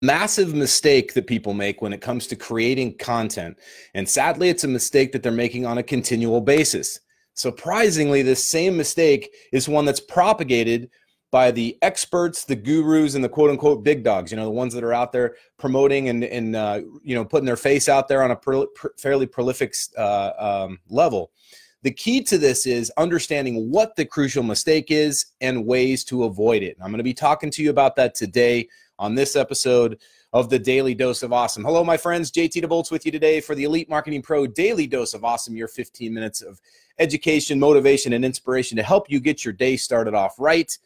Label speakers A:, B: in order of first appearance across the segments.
A: Massive mistake that people make when it comes to creating content. And sadly, it's a mistake that they're making on a continual basis. Surprisingly, this same mistake is one that's propagated by the experts, the gurus, and the quote unquote big dogs, the ones that are out there promoting and putting their face out there on a fairly prolific level. The key to this is understanding what the crucial mistake is and ways to avoid it. I'm going to be talking to you about that today on this episode of the Daily Dose of Awesome. Hello, my friends. JT DeBolt's with you today for the Elite Marketing Pro Daily Dose of Awesome, your 15 minutes of education, motivation, and inspiration to help you get your day started off right.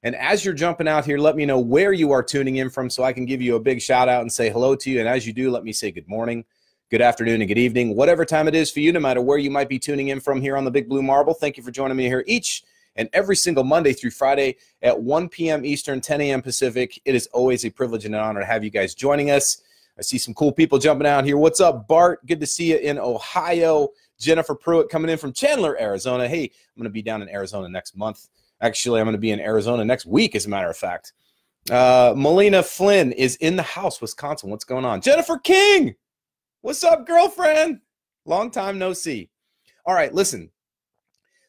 A: And as you're jumping out here, let me know where you are tuning in from so I can give you a big shout out and say hello to you. And as you do, let me say good morning, good afternoon, and good evening, whatever time it is for you, no matter where you might be tuning in from here on the Big Blue Marble. Thank you for joining me here each and every single Monday through Friday at 1 p.m. Eastern, 10 a.m. Pacific. It is always a privilege and an honor to have you guys joining us. I see some cool people jumping out here. What's up, Bart? Good to see you in Ohio. Jennifer Pruitt coming in from Chandler, Arizona. Hey, I'm going to be down in Arizona next month. Actually, I'm going to be in Arizona next week, as a matter of fact. Melina Flynn is in the house, Wisconsin. What's going on? Jennifer King, what's up, girlfriend? Long time no see. All right, listen.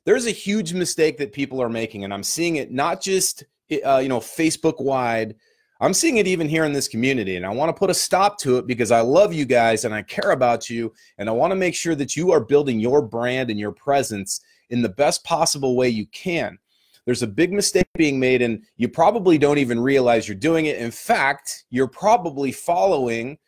A: There's a huge mistake that people are making, and I'm seeing it not just Facebook-wide. I'm seeing it even here in this community, and I want to put a stop to it because I love you guys and I care about you, and I want to make sure that you are building your brand and your presence in the best possible way you can. There's a big mistake being made, and you probably don't even realize you're doing it. In fact, you're probably following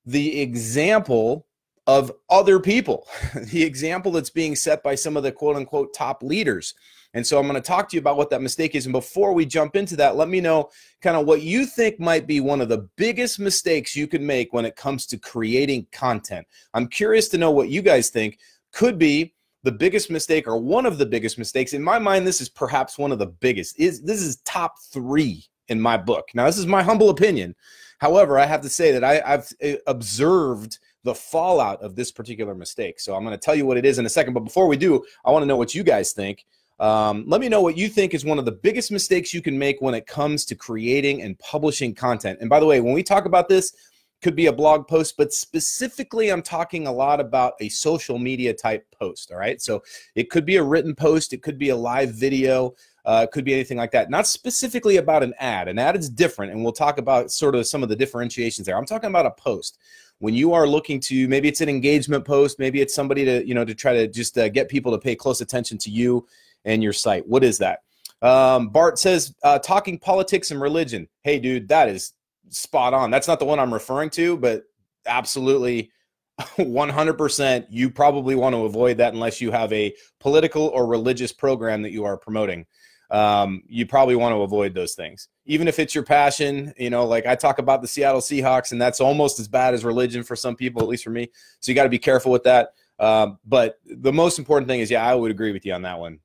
A: the example of other people, the example that's being set by some of the quote-unquote top leaders. And so I'm going to talk to you about what that mistake is. And before we jump into that, let me know kind of what you think might be one of the biggest mistakes you can make when it comes to creating content. I'm curious to know what you guys think could be the biggest mistake or one of the biggest mistakes. In my mind, this is perhaps one of the biggest. This is top 3 in my book. Now, this is my humble opinion. However, I have to say that I've observed the fallout of this particular mistake. So I'm going to tell you what it is in a second. But before we do, I want to know what you guys think. Let me know what you think is one of the biggest mistakes you can make when it comes to creating and publishing content. And by the way, when we talk about this, could be a blog post, but specifically I'm talking a lot about a social media type post. All right. So it could be a written post. It could be a live video. It could be anything like that. Not specifically about an ad. An ad is different, and we'll talk about sort of some of the differentiations there. I'm talking about a post. When you are looking to, maybe it's an engagement post, maybe it's somebody to, to try to just get people to pay close attention to you and your site. What is that? Bart says, talking politics and religion. Hey, dude, that is spot on. That's not the one I'm referring to, but absolutely 100%. You probably want to avoid that unless you have a political or religious program that you are promoting. You probably want to avoid those things. Even if it's your passion, like I talk about the Seattle Seahawks, and that's almost as bad as religion for some people, at least for me. So you got to be careful with that. But the most important thing is, yeah, I would agree with you on that one.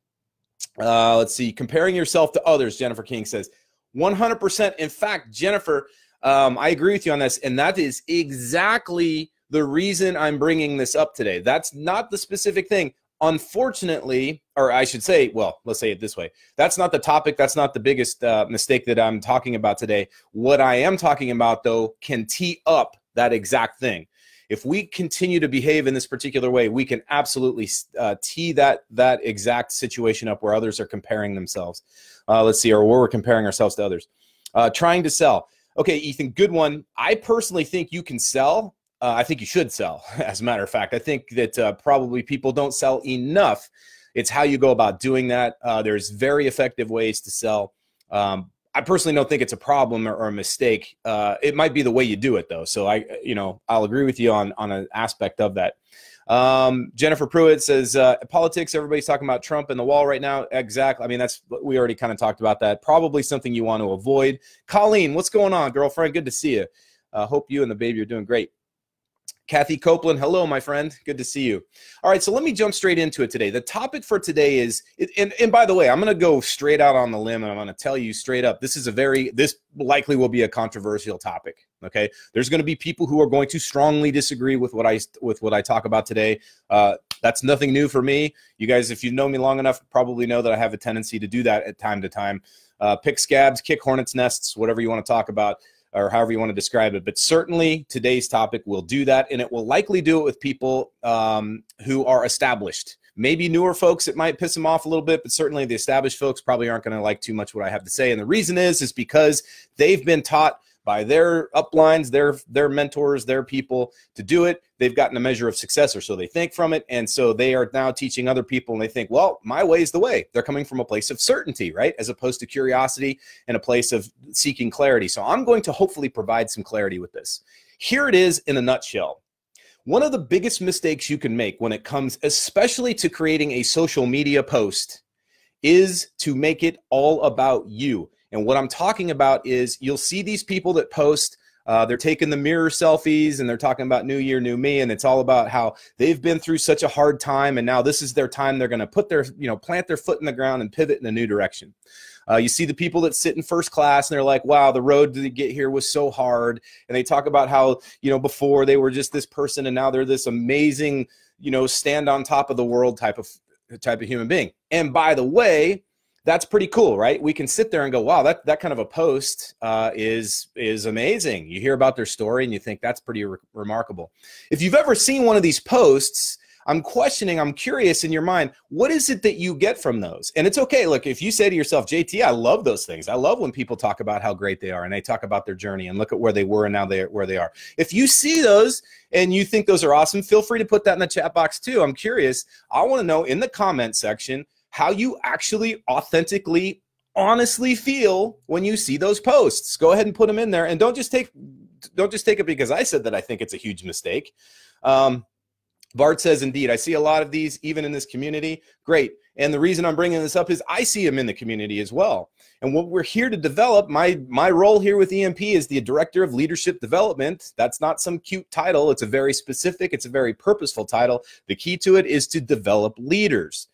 A: Let's see. Comparing yourself to others, Jennifer King says, 100%. In fact, Jennifer, I agree with you on this. And that is exactly the reason I'm bringing this up today. That's not the specific thing. Unfortunately, or I should say, well, let's say it this way. That's not the topic. That's not the biggest mistake that I'm talking about today. What I am talking about, though, can tee up that exact thing. If we continue to behave in this particular way, we can absolutely tee that exact situation up where others are comparing themselves. Let's see, or where we're comparing ourselves to others. Trying to sell. Okay, Ethan, good one. I personally think you can sell. I think you should sell, as a matter of fact. I think that probably people don't sell enough. It's how you go about doing that. There's very effective ways to sell. I personally don't think it's a problem or a mistake. It might be the way you do it, though. So I'll agree with you on an aspect of that. Jennifer Pruitt says, politics, everybody's talking about Trump and the wall right now. Exactly. I mean, we already kind of talked about that. Probably something you want to avoid. Colleen, what's going on, girlfriend? Good to see you. Hope you and the baby are doing great. Kathy Copeland, hello, my friend. Good to see you. All right, so let me jump straight into it today. The topic for today is, and by the way, I'm going to go straight out on the limb, and I'm going to tell you straight up, this likely will be a controversial topic. Okay, there's going to be people who are going to strongly disagree with what I talk about today. That's nothing new for me. You guys, if you know me long enough, probably know that I have a tendency to do that at time to time. Pick scabs, kick hornets' nests, whatever you want to talk about. or however you want to describe it. But certainly today's topic will do that, and it will likely do it with people who are established. Maybe newer folks, it might piss them off a little bit, but certainly the established folks probably aren't going to like too much what I have to say. And the reason is because they've been taught by their uplines, their mentors, their people to do it. They've gotten a measure of success, or so they think, from it. And so they are now teaching other people, and they think, well, my way is the way. They're coming from a place of certainty, right? As opposed to curiosity and a place of seeking clarity. So I'm going to hopefully provide some clarity with this. Here it is in a nutshell. One of the biggest mistakes you can make when it comes especially to creating a social media post is to make it all about you. And what I'm talking about is you'll see these people that post, they're taking the mirror selfies and they're talking about new year, new me. And it's all about how they've been through such a hard time. And now this is their time. They're going to put their, plant their foot in the ground and pivot in a new direction. You see the people that sit in first class and they're like, wow, the road to get here was so hard. And they talk about how, before they were just this person and now they're this amazing, stand on top of the world type of human being. And by the way, that's pretty cool, right? We can sit there and go, wow, that kind of a post is amazing. You hear about their story and you think that's pretty remarkable. If you've ever seen one of these posts, I'm curious in your mind, what is it that you get from those? And it's okay. Look, if you say to yourself, JT, I love those things. I love when people talk about how great they are and they talk about their journey and look at where they were and now where they are. If you see those and you think those are awesome, feel free to put that in the chat box too. I'm curious. I want to know in the comment section how you actually authentically, honestly feel when you see those posts. Go ahead and put them in there, and don't just take it because I said that I think it's a huge mistake. Bart says, indeed, I see a lot of these even in this community. Great. And the reason I'm bringing this up is I see them in the community as well. And what we're here to develop, my role here with EMP is the Director of Leadership Development. That's not some cute title. It's a very specific, it's a very purposeful title. The key to it is to develop leaders.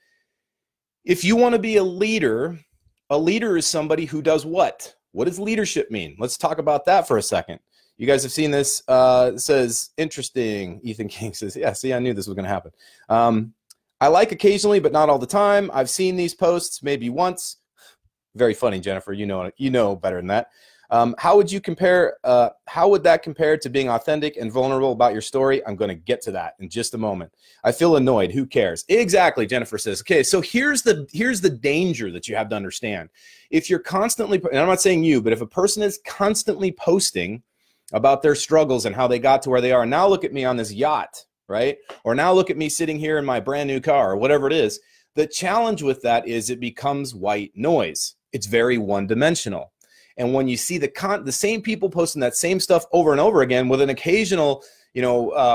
A: If you want to be a leader is somebody who does what? What does leadership mean? Let's talk about that for a second. You guys have seen this. It says, interesting. Ethan King says, yeah, see, I knew this was going to happen. I like occasionally, but not all the time. I've seen these posts maybe once. Very funny, Jennifer. You know better than that. How would that compare to being authentic and vulnerable about your story? I'm going to get to that in just a moment. I feel annoyed. Who cares? Exactly, Jennifer says. Okay, so here's the danger that you have to understand. If you're constantly, and I'm not saying you, but if a person is constantly posting about their struggles and how they got to where they are, now look at me on this yacht, right? Or now look at me sitting here in my brand new car, or whatever it is. The challenge with that is it becomes white noise. It's very one-dimensional. And when you see the same people posting that same stuff over and over again with an occasional,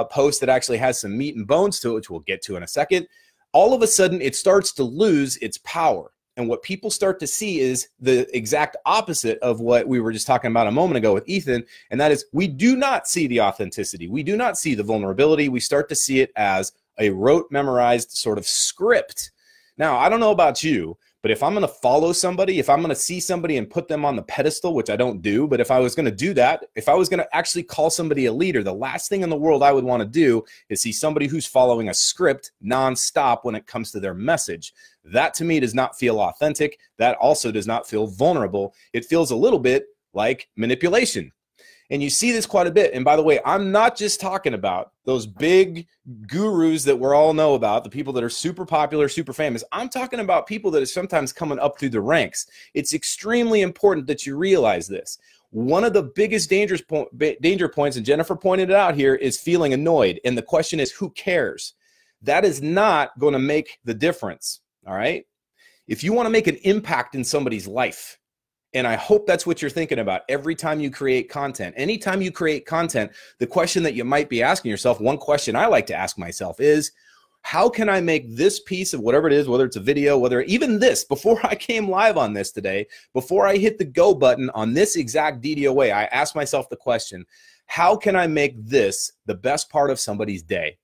A: post that actually has some meat and bones to it, which we'll get to in a second, all of a sudden it starts to lose its power. And what people start to see is the exact opposite of what we were just talking about a moment ago with Ethan. And that is, we do not see the authenticity. We do not see the vulnerability. We start to see it as a rote memorized sort of script. Now, I don't know about you, but if I'm going to follow somebody, if I'm going to see somebody and put them on the pedestal, which I don't do, but if I was going to do that, if I was going to actually call somebody a leader, the last thing in the world I would want to do is see somebody who's following a script nonstop when it comes to their message. That to me does not feel authentic. That also does not feel vulnerable. It feels a little bit like manipulation. And you see this quite a bit. And by the way, I'm not just talking about those big gurus that we all know about, the people that are super popular, super famous. I'm talking about people that are sometimes coming up through the ranks. It's extremely important that you realize this. One of the biggest danger points, and Jennifer pointed it out here, is feeling annoyed. And the question is, who cares? That is not going to make the difference, all right? If you want to make an impact in somebody's life, and I hope that's what you're thinking about every time you create content. Anytime you create content, the question that you might be asking yourself, one question I like to ask myself is, how can I make this piece of whatever it is, whether it's a video, whether even this, before I came live on this today, before I hit the go button on this exact DDOA, I asked myself the question, how can I make this the best part of somebody's day?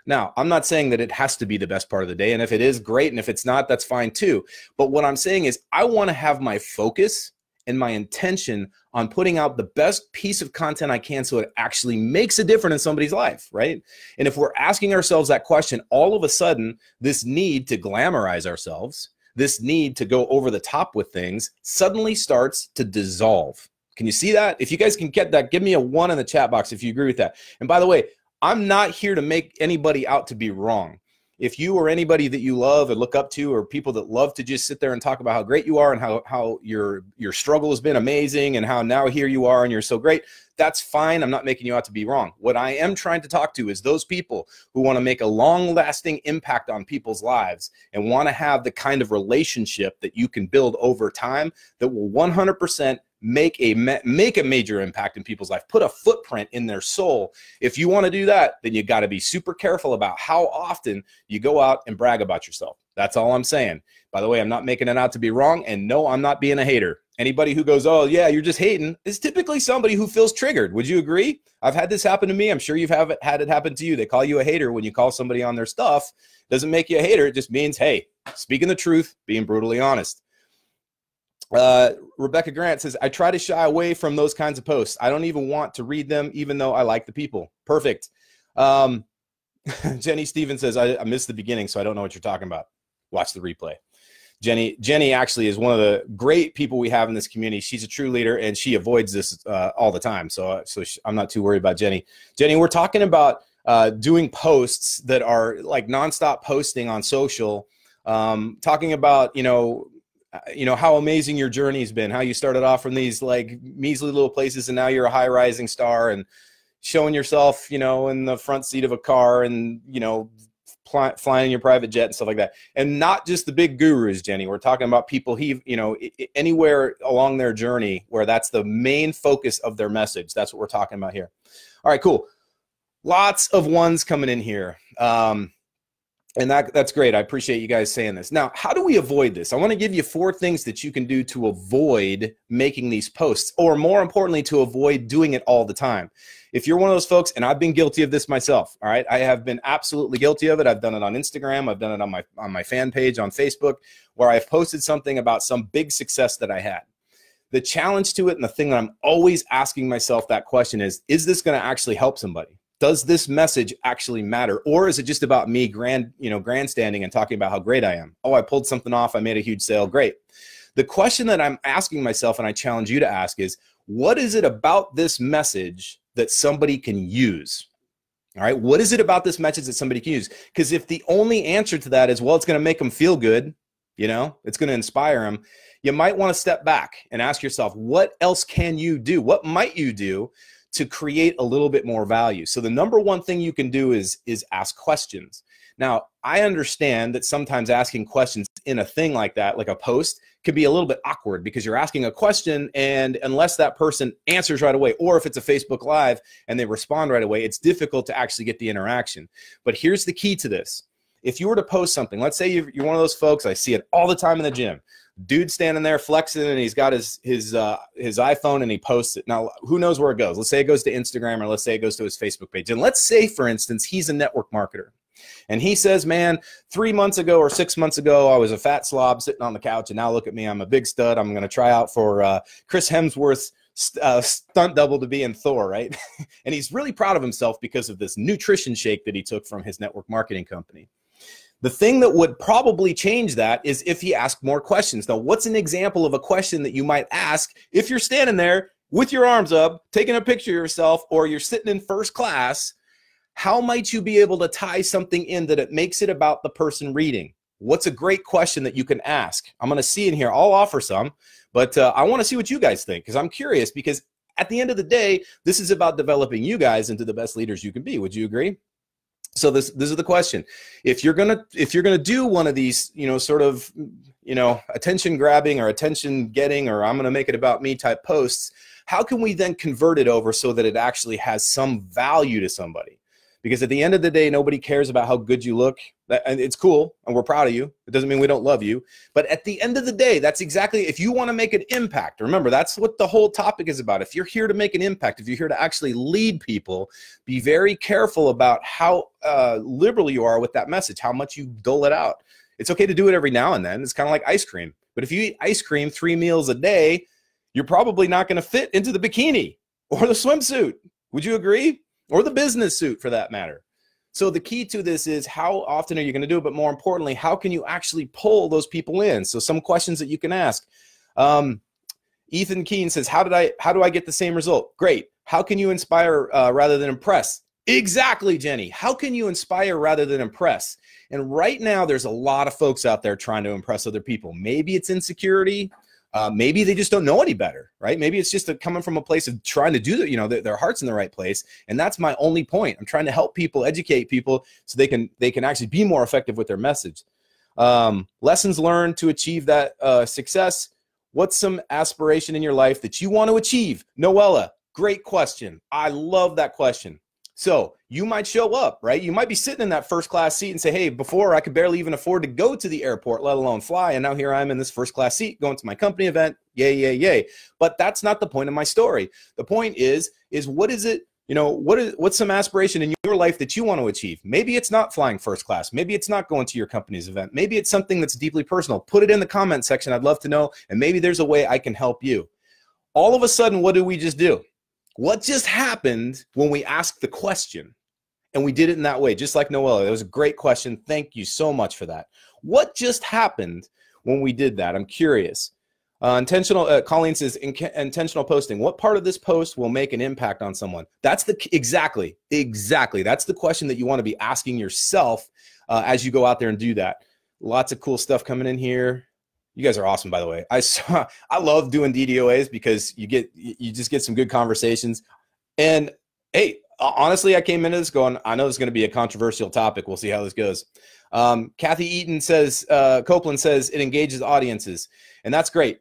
A: Now, I'm not saying that it has to be the best part of the day, and if it is, great, and if it's not, that's fine too. But what I'm saying is I want to have my focus and my intention on putting out the best piece of content I can so it actually makes a difference in somebody's life, right? And if we're asking ourselves that question, all of a sudden, this need to glamorize ourselves, this need to go over the top with things suddenly starts to dissolve, Can you see that? If you guys can get that, give me a 1 in the chat box if you agree with that. And by the way, I'm not here to make anybody out to be wrong. If you or anybody that you love and look up to, or people that love to just sit there and talk about how great you are and how your struggle has been amazing and how now here you are and you're so great, that's fine. I'm not making you out to be wrong. What I am trying to talk to is those people who want to make a long-lasting impact on people's lives and want to have the kind of relationship that you can build over time that will 100% make a major impact in people's life, put a footprint in their soul. If you want to do that, then you got to be super careful about how often you go out and brag about yourself. That's all I'm saying. By the way, I'm not making it out to be wrong, and no, I'm not being a hater. Anybody who goes, oh yeah, you're just hating, is typically somebody who feels triggered. Would you agree? I've had this happen to me. I'm sure you've had it happen to you. They call you a hater when you call somebody on their stuff. Doesn't make you a hater. It just means, hey, speaking the truth, being brutally honest. Rebecca Grant says, I try to shy away from those kinds of posts. I don't even want to read them, even though I like the people. Perfect. Jenny Stevens says, I missed the beginning, so I don't know what you're talking about. Watch the replay. Jenny actually is one of the great people we have in this community. She's a true leader, and she avoids this all the time. So I'm not too worried about Jenny. Jenny, we're talking about doing posts that are like nonstop posting on social, talking about, you know, how amazing your journey's been, how you started off from these like measly little places and now you're a high rising star, and showing yourself, you know, in the front seat of a car and, you know, flying in your private jet and stuff like that. And not just the big gurus, Jenny. We're talking about people, anywhere along their journey where that's the main focus of their message. That's what we're talking about here. All right, cool. Lots of ones coming in here. And that's great. I appreciate you guys saying this. Now, how do we avoid this? I want to give you 4 things that you can do to avoid making these posts, or more importantly, to avoid doing it all the time. If you're one of those folks, and I've been guilty of this myself, all right, I have been absolutely guilty of it. I've done it on Instagram. I've done it on my fan page on Facebook, where I've posted something about some big success that I had. The challenge to it, and the thing that I'm always asking myself that question is this going to actually help somebody? Does this message actually matter? Or is it just about me grandstanding and talking about how great I am? Oh, I pulled something off. I made a huge sale. Great. The question that I'm asking myself, and I challenge you to ask, is what is it about this message that somebody can use? All right. What is it about this message that somebody can use? Because if the only answer to that is, well, it's going to make them feel good, you know, it's going to inspire them, you might want to step back and ask yourself, what else can you do? What might you do to create a little bit more value? So the number one thing you can do is ask questions. Now, I understand that sometimes asking questions in a thing like that, like a post, could be a little bit awkward because you're asking a question, and unless that person answers right away, or if it's a Facebook Live and they respond right away, it's difficult to actually get the interaction. But here's the key to this. If you were to post something, let's say you're one of those folks, I see it all the time in the gym, dude standing there flexing, and he's got his iPhone and he posts it. Now, who knows where it goes? Let's say it goes to Instagram, or let's say it goes to his Facebook page. And let's say, for instance, he's a network marketer. And he says, man, 3 months ago or 6 months ago, I was a fat slob sitting on the couch, and now look at me. I'm a big stud. I'm going to try out for Chris Hemsworth's stunt double to be in Thor, right? And he's really proud of himself because of this nutrition shake that he took from his network marketing company. The thing that would probably change that is if he asked more questions. Now, what's an example of a question that you might ask if you're standing there with your arms up, taking a picture of yourself, or you're sitting in first class? How might you be able to tie something in that it makes it about the person reading? What's a great question that you can ask? I'm going to see in here. I'll offer some, but I want to see what you guys think, because I'm curious, because at the end of the day, this is about developing you guys into the best leaders you can be. Would you agree? So this is the question. If you're gonna do one of these, sort of, attention grabbing or attention getting, or I'm gonna make it about me type posts, how can we then convert it over so that it actually has some value to somebody? Because at the end of the day, nobody cares about how good you look. And it's cool, and we're proud of you. It doesn't mean we don't love you. But at the end of the day, that's exactly, if you want to make an impact, remember, that's what the whole topic is about. If you're here to make an impact, if you're here to actually lead people, be very careful about how liberal you are with that message, how much you dole it out. It's okay to do it every now and then. It's kind of like ice cream. But if you eat ice cream 3 meals a day, you're probably not going to fit into the bikini or the swimsuit. Would you agree? Or the business suit, for that matter. So the key to this is, how often are you going to do it? But more importantly, how can you actually pull those people in? So some questions that you can ask. Ethan Keene says, how do I get the same result? Great. How can you inspire rather than impress? Exactly, Jenny. How can you inspire rather than impress? And right now, there's a lot of folks out there trying to impress other people. Maybe it's insecurity. Maybe they just don't know any better, right? Maybe it's just coming from a place of trying to do that, you know, their heart's in the right place. And that's my only point. I'm trying to help people, educate people so they can actually be more effective with their message. Lessons learned to achieve that success. What's some aspiration in your life that you want to achieve? Noella, great question. I love that question. So you might show up, right? You might be sitting in that first class seat and say, hey, before I could barely even afford to go to the airport, let alone fly. And now here I am in this first class seat going to my company event. Yay, yay, yay. But that's not the point of my story. The point is what is it? You know, what's some aspiration in your life that you want to achieve? Maybe it's not flying first class. Maybe it's not going to your company's event. Maybe it's something that's deeply personal. Put it in the comment section. I'd love to know. And maybe there's a way I can help you. All of a sudden, what did we just do? What just happened when we asked the question? And we did it in that way, just like Noella. That was a great question. Thank you so much for that. What just happened when we did that? I'm curious. Colleen says, intentional posting. What part of this post will make an impact on someone? That's exactly. That's the question that you want to be asking yourself as you go out there and do that. Lots of cool stuff coming in here. You guys are awesome, by the way. I love doing DDOAs because you just get some good conversations. And hey, honestly, I came into this going, I know it's going to be a controversial topic. We'll see how this goes. Kathy Eaton says, Copeland says it engages audiences, and that's great.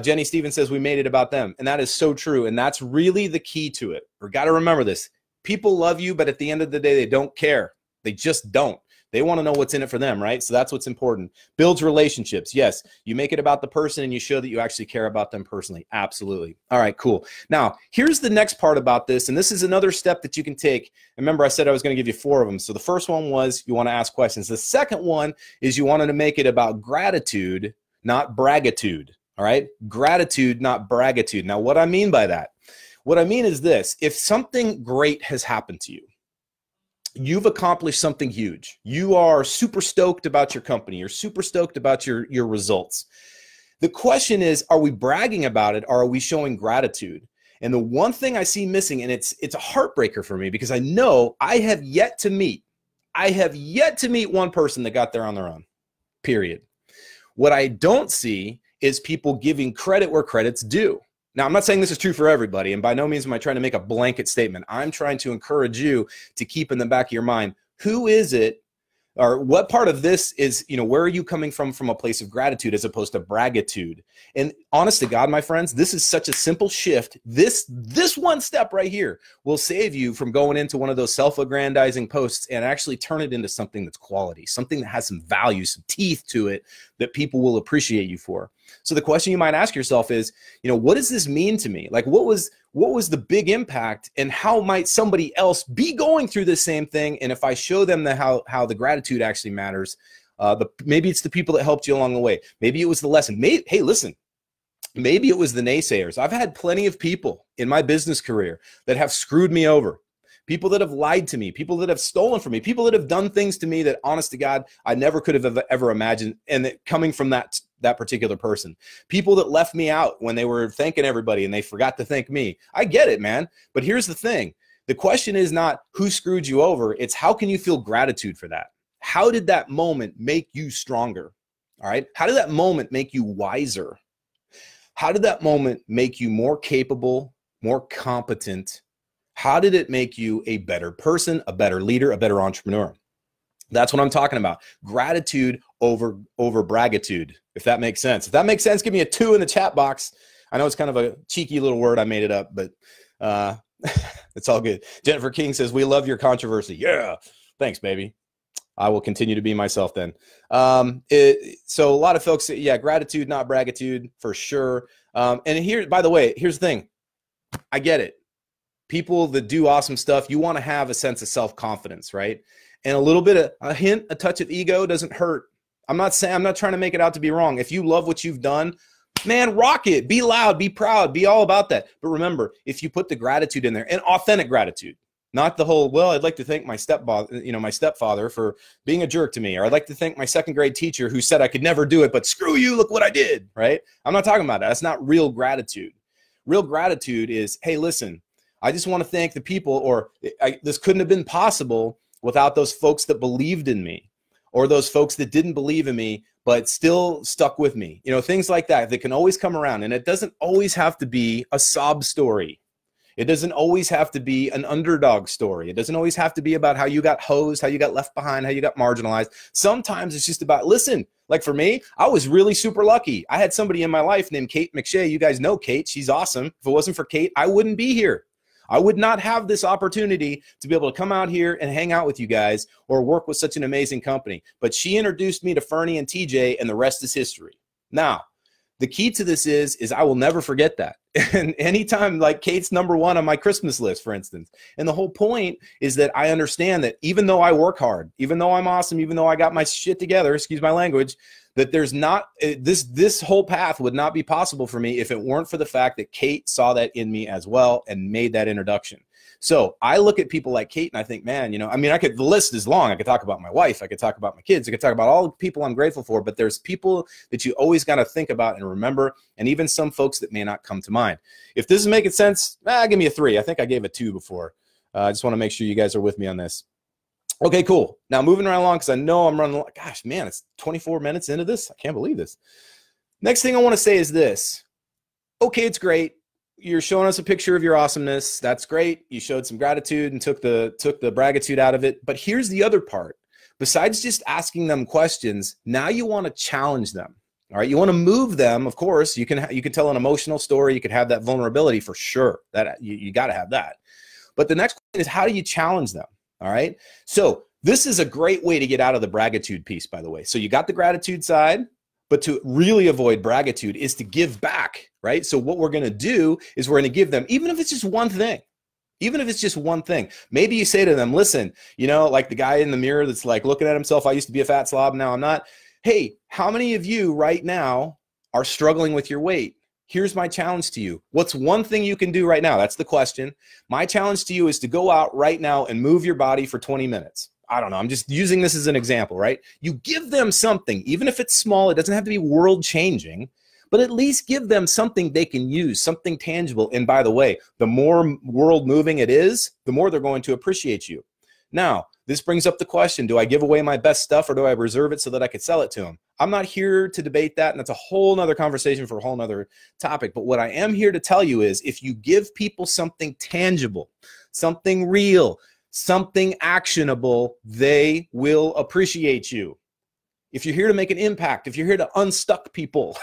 A: Jenny Stevens says we made it about them, and that is so true. And that's really the key to it. We got to remember this. People love you, but at the end of the day, they don't care. They just don't. They want to know what's in it for them, right? So that's what's important. Builds relationships. Yes, you make it about the person and you show that you actually care about them personally. Absolutely. All right, cool. Now, here's the next part about this, and this is another step that you can take. Remember, I said I was going to give you 4 of them. So the first one was you want to ask questions. The second one is you wanted to make it about gratitude, not braggitude. All right? Gratitude, not braggitude. Now, what I mean by that? What I mean is this. If something great has happened to you, you've accomplished something huge. You are super stoked about your company. You're super stoked about your results. The question is, are we bragging about it or are we showing gratitude? And the one thing I see missing, and it's a heartbreaker for me because I know I have yet to meet one person that got there on their own, period. What I don't see is people giving credit where credit's due. Now, I'm not saying this is true for everybody, and by no means am I trying to make a blanket statement. I'm trying to encourage you to keep in the back of your mind, who is it, or what part of this is, you know, where are you coming from a place of gratitude as opposed to braggitude? And honest to God, my friends, this is such a simple shift. This one step right here will save you from going into one of those self-aggrandizing posts and actually turn it into something that's quality, something that has some value, some teeth to it that people will appreciate you for. So the question you might ask yourself is, you know, what does this mean to me? Like, what was the big impact, and how might somebody else be going through the same thing? And if I show them how the gratitude actually matters, maybe it's the people that helped you along the way. Maybe it was the lesson. Hey, listen, maybe it was the naysayers. I've had plenty of people in my business career that have screwed me over. People that have lied to me, people that have stolen from me, people that have done things to me that, honest to God, I never could have ever imagined, and that coming from that particular person. People that left me out when they were thanking everybody and they forgot to thank me. I get it, man. But here's the thing. The question is not who screwed you over. It's how can you feel gratitude for that? How did that moment make you stronger? All right. How did that moment make you wiser? How did that moment make you more capable, more competent? How did it make you a better person, a better leader, a better entrepreneur? That's what I'm talking about. Gratitude over braggitude, if that makes sense. If that makes sense, give me a 2 in the chat box. I know it's kind of a cheeky little word. I made it up, but it's all good. Jennifer King says, we love your controversy. Yeah. Thanks, baby. I will continue to be myself then. So a lot of folks say, yeah, gratitude, not braggitude, for sure. And here, by the way, here's the thing. I get it. People that do awesome stuff, you want to have a sense of self-confidence, right? And a little bit of a touch of ego doesn't hurt. I'm not trying to make it out to be wrong. If you love what you've done, man, rock it. Be loud, be proud, be all about that. But remember, if you put the gratitude in there, and authentic gratitude, not the whole, well, I'd like to thank my stepfather for being a jerk to me, or I'd like to thank my 2nd grade teacher who said I could never do it, but screw you, look what I did, right? I'm not talking about that. That's not real gratitude. Real gratitude is, hey, listen, I just want to thank the people, or this couldn't have been possible without those folks that believed in me, or those folks that didn't believe in me but still stuck with me. You know, things like that can always come around. And it doesn't always have to be a sob story. It doesn't always have to be an underdog story. It doesn't always have to be about how you got hosed, how you got left behind, how you got marginalized. Sometimes it's just about, listen, like for me, I was really super lucky. I had somebody in my life named Kate McShay. You guys know Kate. She's awesome. If it wasn't for Kate, I wouldn't be here. I would not have this opportunity to be able to come out here and hang out with you guys or work with such an amazing company. But she introduced me to Fernie and TJ, and the rest is history. Now, the key to this is I will never forget that. And anytime, like Kate's #1 on my Christmas list, for instance. And the whole point is that I understand that even though I work hard, even though I'm awesome, even though I got my shit together, excuse my language, that there's not, this whole path would not be possible for me if it weren't for the fact that Kate saw that in me as well and made that introduction. So I look at people like Kate and I think, man, you know, I mean, the list is long. I could talk about my wife. I could talk about my kids. I could talk about all the people I'm grateful for, but there's people that you always got to think about and remember, and even some folks that may not come to mind. If this is making sense, give me a 3. I think I gave a 2 before. I just want to make sure you guys are with me on this. Okay, cool. Now moving right along, because I know I'm running, gosh, man, it's 24 minutes into this. I can't believe this. Next thing I want to say is this. Okay, it's great. You're showing us a picture of your awesomeness. That's great. You showed some gratitude and took the bragitude out of it. But here's the other part. Besides just asking them questions, now you want to challenge them. All right, you want to move them. Of course, you can tell an emotional story. You could have that vulnerability for sure. That you got to have that. But the next question is, how do you challenge them? All right. So this is a great way to get out of the bragitude piece, by the way. So you got the gratitude side, but to really avoid bragitude is to give back, right? So what we're going to do is we're going to give them, even if it's just one thing, even if it's just one thing. Maybe you say to them, listen, you know, like the guy in the mirror that's like looking at himself, I used to be a fat slob, now I'm not. Hey, how many of you right now are struggling with your weight? Here's my challenge to you. What's one thing you can do right now? That's the question. My challenge to you is to go out right now and move your body for 20 minutes. I don't know. I'm just using this as an example, right? You give them something, even if it's small, it doesn't have to be world changing, but at least give them something they can use, something tangible. And by the way, the more world moving it is, the more they're going to appreciate you. Now, this brings up the question, do I give away my best stuff or do I reserve it so that I could sell it to them? I'm not here to debate that, and that's a whole nother conversation for a whole nother topic. But what I am here to tell you is if you give people something tangible, something real, something actionable, they will appreciate you. If you're here to make an impact, if you're here to unstick people,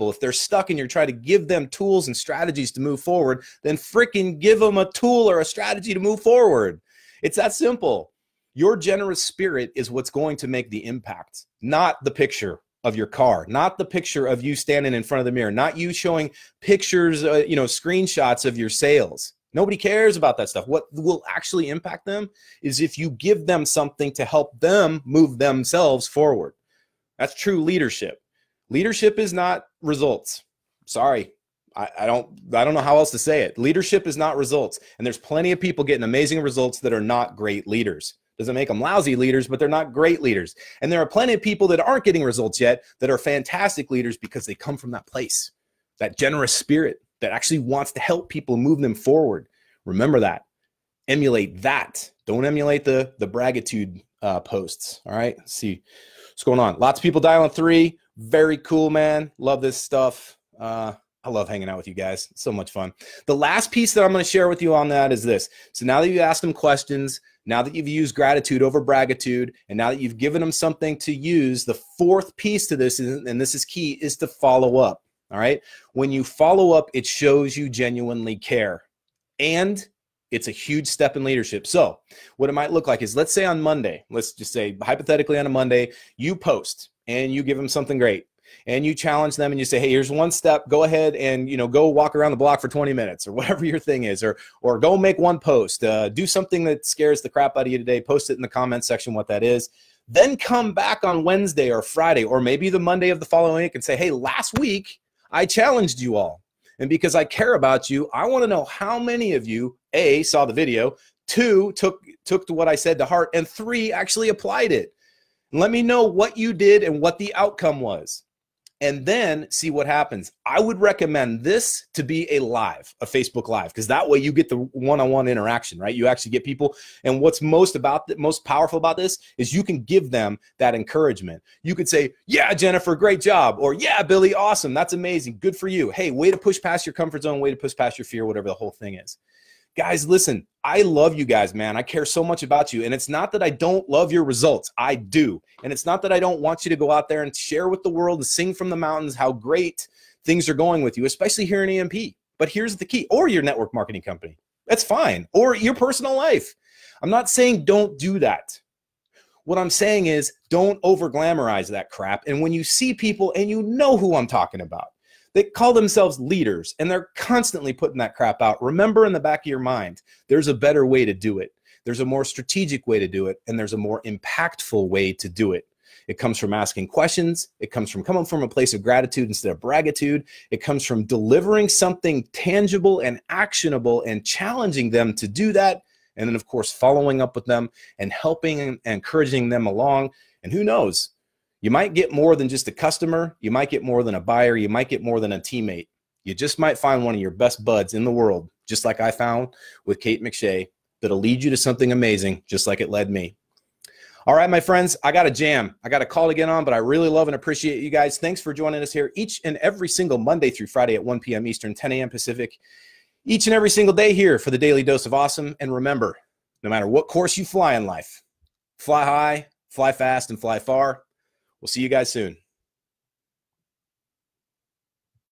A: if they're stuck and you're trying to give them tools and strategies to move forward, then freaking give them a tool or a strategy to move forward. It's that simple. Your generous spirit is what's going to make the impact, not the picture of your car, not the picture of you standing in front of the mirror, not you showing pictures, screenshots of your sales. Nobody cares about that stuff. What will actually impact them is if you give them something to help them move themselves forward. That's true leadership. Leadership is not results. Sorry. I don't know how else to say it. Leadership is not results. And there's plenty of people getting amazing results that are not great leaders. Doesn't make them lousy leaders, but they're not great leaders. And there are plenty of people that aren't getting results yet that are fantastic leaders because they come from that place, that generous spirit that actually wants to help people move them forward. Remember that. Emulate that. Don't emulate the bragitude posts. All right. Let's see what's going on. Lots of people dialing 3. Very cool, man. Love this stuff. I love hanging out with you guys. It's so much fun. The last piece that I'm going to share with you on that is this. So now that you asked them questions, now that you've used gratitude over bragitude, and now that you've given them something to use, the 4th piece to this, and this is key, is to follow up. All right. When you follow up, it shows you genuinely care. And it's a huge step in leadership. So what it might look like is, let's say on Monday, let's just say hypothetically on a Monday, you post and you give them something great. And you challenge them and you say, hey, here's one step, go ahead and, go walk around the block for 20 minutes or whatever your thing is, or go make one post, do something that scares the crap out of you today, post it in the comment section what that is. Then come back on Wednesday or Friday, or maybe the Monday of the following week and say, hey, last week I challenged you all. And because I care about you, I want to know how many of you, A, saw the video, 2, took to what I said to heart, and 3, actually applied it. And let me know what you did and what the outcome was. and then see what happens. I would recommend this to be a Facebook Live, because that way you get the one-on-one interaction, right? You actually get people. And what's most powerful about this is you can give them that encouragement. You could say, yeah, Jennifer, great job. Or yeah, Billy, awesome. That's amazing. Good for you. Hey, way to push past your comfort zone, way to push past your fear, whatever the whole thing is. Guys, listen, I love you guys, man. I care so much about you. And it's not that I don't love your results. I do. And it's not that I don't want you to go out there and share with the world and sing from the mountains how great things are going with you, especially here in EMP. But here's the key, or your network marketing company. That's fine. Or your personal life. I'm not saying don't do that. What I'm saying is don't over glamorize that crap. And when you see people, and you know who I'm talking about, they call themselves leaders, and they're constantly putting that crap out. Remember in the back of your mind, there's a better way to do it. There's a more strategic way to do it, and there's a more impactful way to do it. It comes from asking questions. It comes from coming from a place of gratitude instead of bragitude. It comes from delivering something tangible and actionable and challenging them to do that. And then, of course, following up with them and helping and encouraging them along. And who knows? You might get more than just a customer. You might get more than a buyer. You might get more than a teammate. You just might find one of your best buds in the world, just like I found with Kate McShay, that'll lead you to something amazing, just like it led me. All right, my friends, I got a jam. I got a call to get on, but I really love and appreciate you guys. Thanks for joining us here each and every single Monday through Friday at 1 p.m. Eastern, 10 a.m. Pacific. Each and every single day here for the Daily Dose of Awesome. And remember, no matter what course you fly in life, fly high, fly fast, and fly far. We'll see you guys soon.